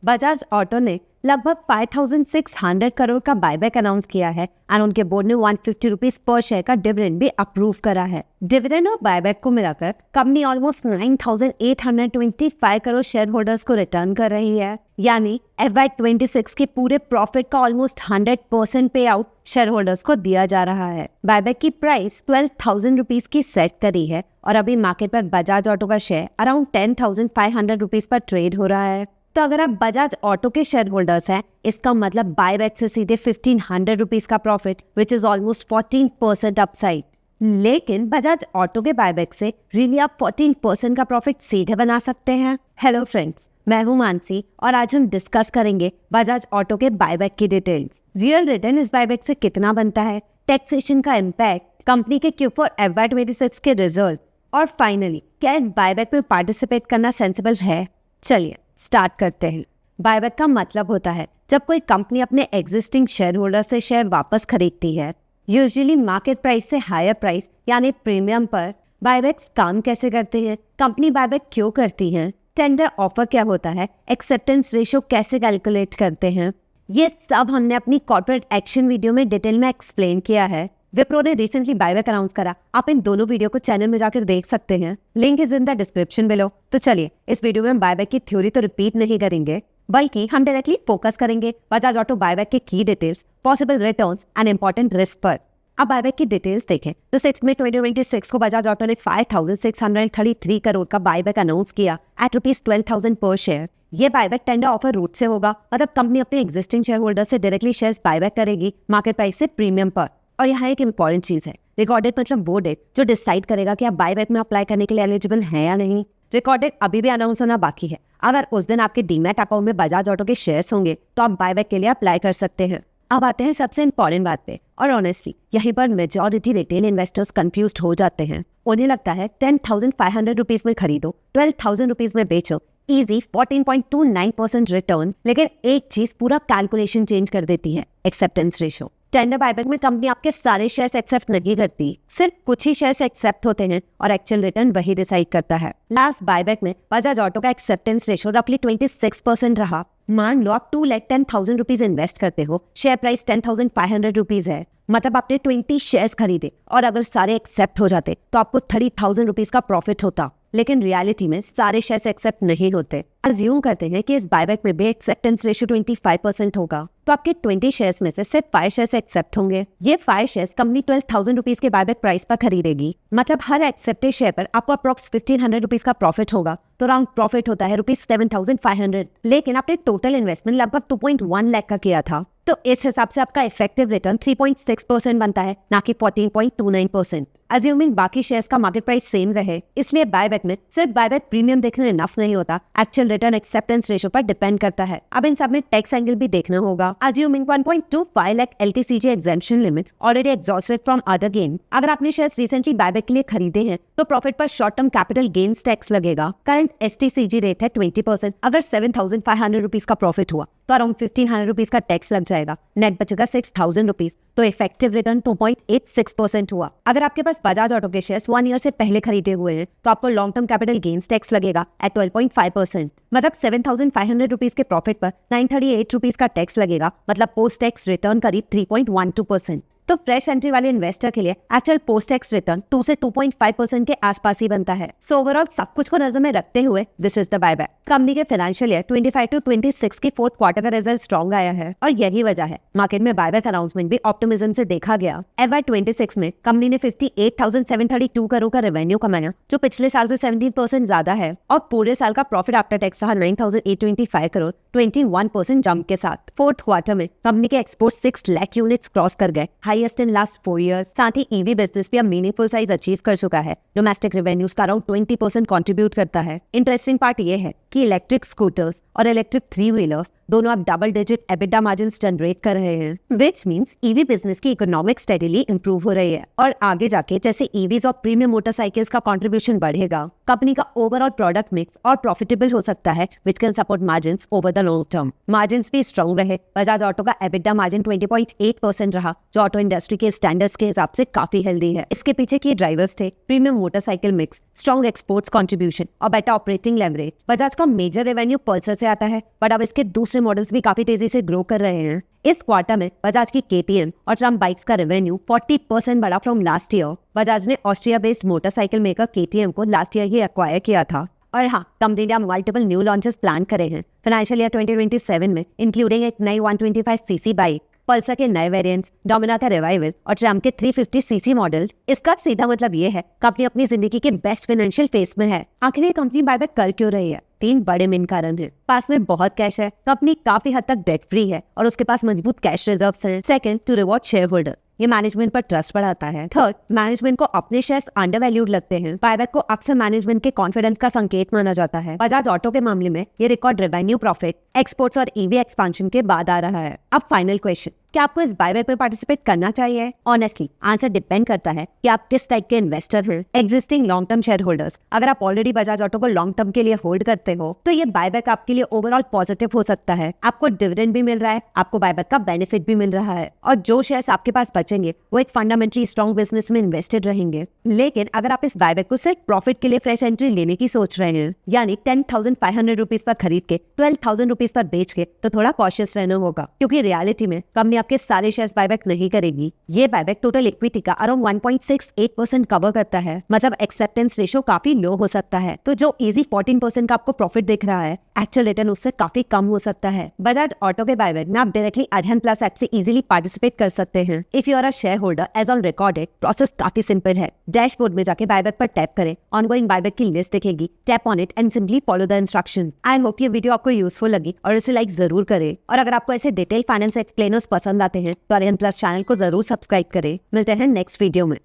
Bajaj auto ने लगभग 5,600 करोड़ का बायबैक अनाउंस किया है और उनके बोर्ड ने 150 रुपीज पर शेयर का डिविडेंड भी अप्रूव करा है। डिविडेंड और बायबैक को मिलाकर company almost 9,825 crore share holders को रिटर्न कर रही है, यानी FY26 के पूरे प्रॉफिट का ऑलमोस्ट 100% पे आउट शेयर होल्डर्स को दिया जा रहा है। बायबैक की प्राइस 12,000 रुपीज की सेट करी है और अभी मार्केट पर बजाज ऑटो का share around 10,500 rupees per trade हो रहा है। तो अगर आप बजाज ऑटो के शेयर होल्डर्स हैं, इसका मतलब बायबैक से सीधे 1,500 रुपीज का profit which is almost 14% upside. लेकिन बजाज ऑटो के बायबैक से रियली आप 14% का प्रॉफिट सीधे बना सकते हैं। हेलो फ्रेंड्स, मैं हूं मानसी और आज हम डिस्कस करेंगे बजाज ऑटो के बायबैक की डिटेल्स। रियल रिटर्न इस बायबैक से कितना बनता है, टैक्सेशन का इम्पैक्ट, कंपनी के Q4 FY26 के रिजल्ट और फाइनली क्या इस बायबैक में पार्टिसिपेट करना सेंसिबल है। चलिए स्टार्ट करते हैं। बायबैक का मतलब होता है जब कोई कंपनी अपने एग्जिस्टिंग शेयर होल्डर से शेयर वापस खरीदती है, यूजुअली मार्केट प्राइस से हायर प्राइस यानी प्रीमियम पर। बायबैक्स काम कैसे करते हैं, कंपनी बायबैक क्यों करती है, टेंडर ऑफर क्या होता है, एक्सेप्टेंस रेशियो कैसे कैलकुलेट करते हैं, ये सब हमने अपनी कॉर्पोरेट एक्शन वीडियो में डिटेल में एक्सप्लेन किया है। विप्रो ने रिसेंटली बायबैक अनाउंस करा, आप इन दोनों वीडियो को चैनल में जाकर देख सकते हैं, link is in the description below. तो चलिए इस वीडियो में बायबैक की थ्योरी तो रिपीट नहीं करेंगे, बल्कि हम डायरेक्टली फोकस करेंगे बजाज ऑटो बायबैक के की details, possible returns and important risk पर। अब बायबैक की डिटेल्स देखें तो 6 मई 2026 को बजाज ऑटो ने 5,633 करोड़ का बायबैक अनाउंस किया एट ₹12,000 पर शेयर। ये बायबैक टेंडर ऑफर रूट से होगा, मतलब कंपनी अपने एग्जिस्टिंग शेयर होल्डर से डायरेक्टली शेयर्स बायबैक करेगी मार्केट प्राइस से प्रीमियम पर। और यहाँ एक इंपॉर्टेंट चीज है, रिकॉर्ड डेट मतलब वो डेट जो डिसाइड करेगा कि आप बायबैक में अप्लाई करने के लिए एलिजिबल हैं या नहीं। रिकॉर्ड डेट अभी भी अनाउंस होना बाकी है। अगर उस दिन आपके डीमैट अकाउंट में बजाज ऑटो के शेयर्स होंगे तो आप बायबैक के लिए अप्लाई कर सकते हैं। अब आते हैं सबसे इंपॉर्टेंट बात पे, और ऑनेस्टली यहीं पर मेजॉरिटी रिटेल इन्वेस्टर्स कंफ्यूज्ड हो जाते हैं। उन्हें लगता है 10,500 रुपीज में खरीदो, 12,000 रुपीज में बेचो, इजी 14.29% रिटर्न। लेकिन एक चीज पूरा कैलकुलेशन चेंज कर देती है, एक्सेप्टेंस रेशियो। टेंडर बायबैक में कंपनी आपके सारे शेयर्स एक्सेप्ट नहीं करती, सिर्फ कुछ ही शेयर्स एक्सेप्ट होते हैं और एक्चुअल रिटर्न वही डिसाइड करता है। लास्ट बायबैक में बजाज ऑटो का एक्सेप्टेंस रेशियो रफली 26% रहा। मान लो आप 2,10,000 रुपीज इन्वेस्ट करते हो, शेयर प्राइस 10,500 रुपीज है, मतलब आपने 20 शेयर्स खरीदे और अगर सारे एक्सेप्ट हो जाते तो आपको 30,000 रुपीज का प्रॉफिट होता। लेकिन रियलिटी में सारे शेयर्स एक्सेप्ट नहीं होते। अज्यूम करते हैं कि इस बायबैक में भी एक्सेप्टेंस रेशियो 25% होगा, तो आपके 20 शेयर्स में से सिर्फ 5 शेयर्स एक्सेप्ट होंगे। ये 5 शेयर्स कंपनी 12,000 रुपीज के बायबैक प्राइस पर खरीदेगी, मतलब हर एक्सेप्टेड शेयर पर आपको अप्रॉक्स 1,500 रुपीज का प्रॉफिट होगा। तो राउंड प्रॉफिट होता है ₹7,500। लेकिन आपने टोटल इन्वेस्टमेंट लगभग 2.1 लाख का किया था, तो इस हिसाब से आपका इफेक्टिव रिटर्न 3.6% बनता है, ना कि 14.29%। अज्यूमिंग बाकी शेयर्स का मार्केट प्राइस सेम रहे, इसलिए बायबैक में सिर्फ बायबैक प्रीमियम देखने इनफ नहीं होता, एक्चुअल रिटर्न एक्सेप्टेंस रेशियो पर डिपेंड करता है। अब इन सब में टैक्स एंगल भी देखना होगा। Assuming 1.25 lakh LTCJ exemption limit already exhausted from other gain, अगर आपने शेयर्स रिसेंटली बायबैक के लिए खरीदे हैं तो प्रॉफिट पर short term capital gains tax लगेगा। करंट STCG रेट है 20%। अगर 7,500 रुपीज का प्रॉफिट हुआ तो अराउंड 1,500 रुपीज का टैक्स लग जाएगा, नेट बचेगा 6,000 रुपीज, तो इफेक्टिव रिटर्न 2.86% हुआ। अगर आपके पास बजाज ऑटो के शेयर्स 1 ईयर से पहले खरीदे हुए हैं तो आपको long term capital gains tax लगेगा एट 12.5%, मतलब 7,500 रुपीज के प्रॉफिट पर 938 रुपीज का टैक्स लगेगा, मतलब पोस्ट टैक्स रिटर्न करीब 3.12%। तो फ्रेश एंट्री वाले इन्वेस्टर के लिए एक्चुअल पोस्ट टैक्स रिटर्न 2 से 2.5% के आसपास ही बनता है। सो ओवरऑल सब कुछ को नजर में रखते हुए this is the buyback. Company के फाइनेंशियल ईयर 25 to 26 के फोर्थ क्वार्टर का रिजल्ट स्ट्रॉन्ग आया है और यही वजह है मार्केट में बायबैक अनाउंसमेंट भी ऑप्टिमिज्म से देखा गया। FY26 में कंपनी ने 58,732 करोड़ का रेवेन्यू कमाया, जो पिछले साल से 17% ज्यादा है, और पूरे साल का प्रॉफिट आफ्टर टैक्स रहा 9,825 करोड़, 21% जंप के साथ। फोर्थ क्वार्टर में कंपनी के एक्सपोर्ट 6 लाख यूनिट्स क्रॉस कर गए, हाईएस्ट इन लास्ट 4 इयर्स। साथ ही ईवी बिजनेस भी अब मीनिंगफुल साइज अचीव कर चुका है, डोमेस्टिक रेवेन्यूज का अराउंड 20% कंट्रीब्यूट करता है। इंटरेस्टिंग पार्ट ये है कि इलेक्ट्रिक स्कूटर्स और इलेक्ट्रिक 3 व्हीलर्स दोनों अब double digit EBITDA margins generate कर रहे हैं, विच मींस ईवी बिजनेस की इकोनॉमिक्स स्टेडीली इंप्रूव हो रही है और आगे जाके जैसे ईवीज और प्रीमियम मोटरसाइकिल्स का कंट्रीब्यूशन बढ़ेगा कंपनी का ओवरऑल प्रोडक्ट मिक्स और प्रॉफिटेबल हो सकता है, which can support margins over the long term. Margins भी स्ट्रॉन्ग रहे। बजाज ऑटो का EBITDA मार्जिन 20.8% रहा, जो ऑटो इंडस्ट्री के स्टैंडर्ड्स के हिसाब से काफी हेल्दी है। इसके पीछे के ड्राइवर्स थे premium motorcycle mix, strong exports contribution और बेटर ऑपरेटिंग लेवरेज। बजाज का मेजर रेवेन्यू पल्सर से आता है, बट अब इसके दूसरे मॉडल्स भी काफी तेजी से ग्रो कर रहे हैं। इस क्वार्टर में बजाज की KTM और ट्रम्प बाइक्स का रेवेन्यू 40% बढ़ा फ्रॉम लास्ट ईयर। बजाज ने Austria based motorcycle maker KTM को लास्ट ईयर ही एक्वायर किया था। और हाँ, कंपनी ने मल्टीपल न्यू लॉन्चेस प्लान करे हैं फाइनेंशियल ईयर 2027 में, इंक्लूडिंग एक नई 125cc बाइक, पल्सर के नए वेरिएंट्स, डोमिना का रिवाइवल और ट्रम्प के 350cc मॉडल। इसका सीधा मतलब ये है कंपनी अपनी जिंदगी के बेस्ट फाइनेंशियल फेज में है। आखिर ये कंपनी बायबैक कर क्यों रही है? 3 बड़े मेन कारण हैं। पास में बहुत कैश है, कंपनी काफी हद तक डेट फ्री है और उसके पास मजबूत कैश रिजर्व्स हैं। Second, to reward share holder, ये मैनेजमेंट पर ट्रस्ट बढ़ाता है। थर्ड, मैनेजमेंट को अपने शेयर्स अंडर वैल्यूड लगते हैं। बायबैक को अक्सर मैनेजमेंट के कॉन्फिडेंस का संकेत माना जाता है। बजाज ऑटो के मामले में ये रिकॉर्ड रेवेन्यू, प्रॉफिट, एक्सपोर्ट्स और EV एक्सपेंशन के बाद आ रहा है। अब फाइनल क्वेश्चन, क्या आपको इस बायबैक में पार्टिसिपेट करना चाहिए? ऑनेस्टली आंसर डिपेंड करता है कि आप किस टाइप के इन्वेस्टर हैं। Existing long term share holders, अगर आप ऑलरेडी बजाज ऑटो को लॉन्ग टर्म के लिए होल्ड करते हो तो ये बायबैक आपके लिए ओवरऑल पॉजिटिव हो सकता है। आपको डिविडेंड भी मिल रहा है, आपको बायबैक का बेनिफिट भी मिल रहा है और जो शेयर्स आपके पास बचेंगे वो एक फंडामेंटली स्ट्रॉन्ग बिजनेस में इन्वेस्टेड रहेंगे। लेकिन अगर आप इस बायबैक को सिर्फ प्रॉफिट के लिए फ्रेश एंट्री लेने की सोच रहे हैं, यानी 10,500 रुपीज पर खरीद के 12,000 रुपीज पर बेच के, तो थोड़ा कॉशियस रहना होगा, क्योंकि रियलिटी में कंपनी आपके सारे शेयर्स बायबैक नहीं करेगी। ये बायबैक टोटल इक्विटी का अराउंड 1.68% कवर करता है, मतलब एक्सेप्टेंस रेशियो काफी लो हो सकता है। तो जो इजी 14% का आपको प्रॉफिट दिख रहा है, एक्चुअल रिटर्न उससे काफी कम हो सकता है। बजाज ऑटो के बायबैक में आप डायरेक्टली अडहन प्लस एक्ट से इजीली पार्टिसिपेट कर सकते हैं। If you are a share holder as on recorded, process काफी सिंपल है। डैशबोर्ड में जाके बायबैक पर टैप करें, ऑनगोइंग बायबैक की लिस्ट दिखेगी, tap on it and simply follow the instruction. I hope ये वीडियो आपको यूजफुल लगी और इसे लाइक जरूर करें। और अगर आपको ऐसे डिटेल फाइनेंस एक्सप्लेनर्स पसंद आते हैं तो अडहन प्लस चैनल को जरूर सब्सक्राइब करें। मिलते हैं नेक्स्ट वीडियो में।